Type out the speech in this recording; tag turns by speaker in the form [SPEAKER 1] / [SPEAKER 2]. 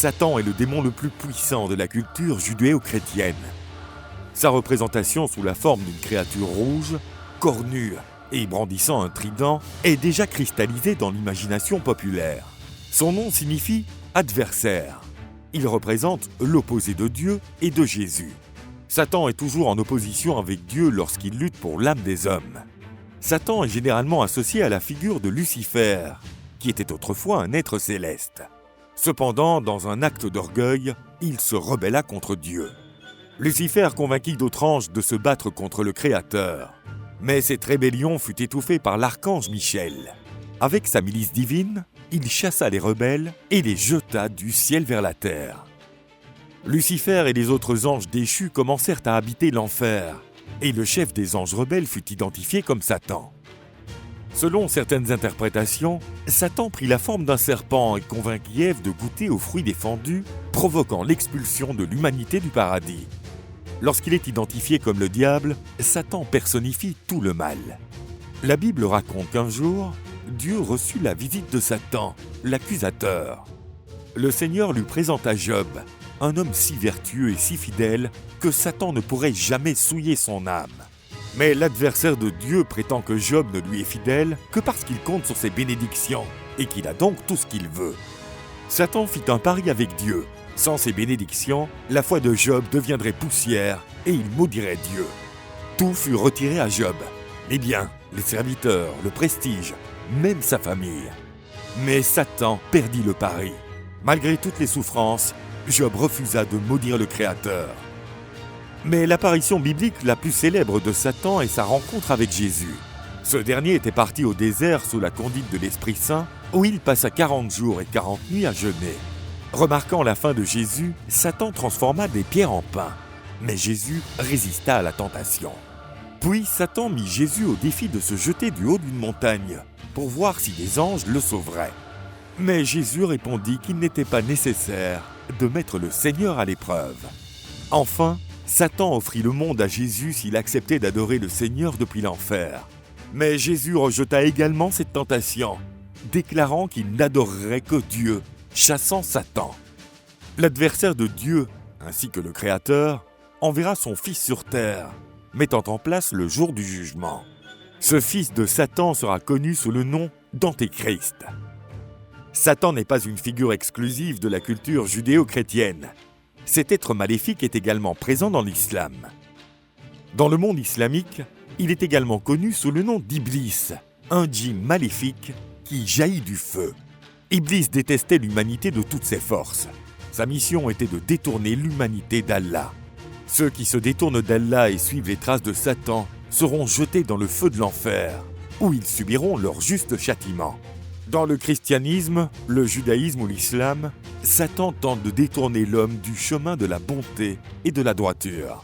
[SPEAKER 1] Satan est le démon le plus puissant de la culture judéo-chrétienne. Sa représentation sous la forme d'une créature rouge, cornue et brandissant un trident est déjà cristallisée dans l'imagination populaire. Son nom signifie « adversaire ». Il représente l'opposé de Dieu et de Jésus. Satan est toujours en opposition avec Dieu lorsqu'il lutte pour l'âme des hommes. Satan est généralement associé à la figure de Lucifer, qui était autrefois un être céleste. Cependant, dans un acte d'orgueil, il se rebella contre Dieu. Lucifer convainquit d'autres anges de se battre contre le Créateur. Mais cette rébellion fut étouffée par l'archange Michel. Avec sa milice divine, il chassa les rebelles et les jeta du ciel vers la terre. Lucifer et les autres anges déchus commencèrent à habiter l'enfer, et le chef des anges rebelles fut identifié comme Satan. Selon certaines interprétations, Satan prit la forme d'un serpent et convainquit Ève de goûter aux fruits défendus, provoquant l'expulsion de l'humanité du paradis. Lorsqu'il est identifié comme le diable, Satan personnifie tout le mal. La Bible raconte qu'un jour, Dieu reçut la visite de Satan, l'accusateur. Le Seigneur lui présenta Job, un homme si vertueux et si fidèle que Satan ne pourrait jamais souiller son âme. Mais l'adversaire de Dieu prétend que Job ne lui est fidèle que parce qu'il compte sur ses bénédictions et qu'il a donc tout ce qu'il veut. Satan fit un pari avec Dieu. Sans ses bénédictions, la foi de Job deviendrait poussière et il maudirait Dieu. Tout fut retiré à Job. Les biens, les serviteurs, le prestige, même sa famille. Mais Satan perdit le pari. Malgré toutes les souffrances, Job refusa de maudire le Créateur. Mais l'apparition biblique la plus célèbre de Satan est sa rencontre avec Jésus. Ce dernier était parti au désert sous la conduite de l'Esprit Saint, où il passa 40 jours et 40 nuits à jeûner. Remarquant la faim de Jésus, Satan transforma des pierres en pain. Mais Jésus résista à la tentation. Puis Satan mit Jésus au défi de se jeter du haut d'une montagne, pour voir si des anges le sauveraient. Mais Jésus répondit qu'il n'était pas nécessaire de mettre le Seigneur à l'épreuve. Enfin, Satan offrit le monde à Jésus s'il acceptait d'adorer le Seigneur depuis l'enfer. Mais Jésus rejeta également cette tentation, déclarant qu'il n'adorerait que Dieu, chassant Satan. L'adversaire de Dieu, ainsi que le Créateur, enverra son Fils sur terre, mettant en place le jour du jugement. Ce fils de Satan sera connu sous le nom d'Antéchrist. Satan n'est pas une figure exclusive de la culture judéo-chrétienne. Cet être maléfique est également présent dans l'islam. Dans le monde islamique, il est également connu sous le nom d'Iblis, un djinn maléfique qui jaillit du feu. Iblis détestait l'humanité de toutes ses forces. Sa mission était de détourner l'humanité d'Allah. Ceux qui se détournent d'Allah et suivent les traces de Satan seront jetés dans le feu de l'enfer, où ils subiront leur juste châtiment. Dans le christianisme, le judaïsme ou l'islam, Satan tente de détourner l'homme du chemin de la bonté et de la droiture.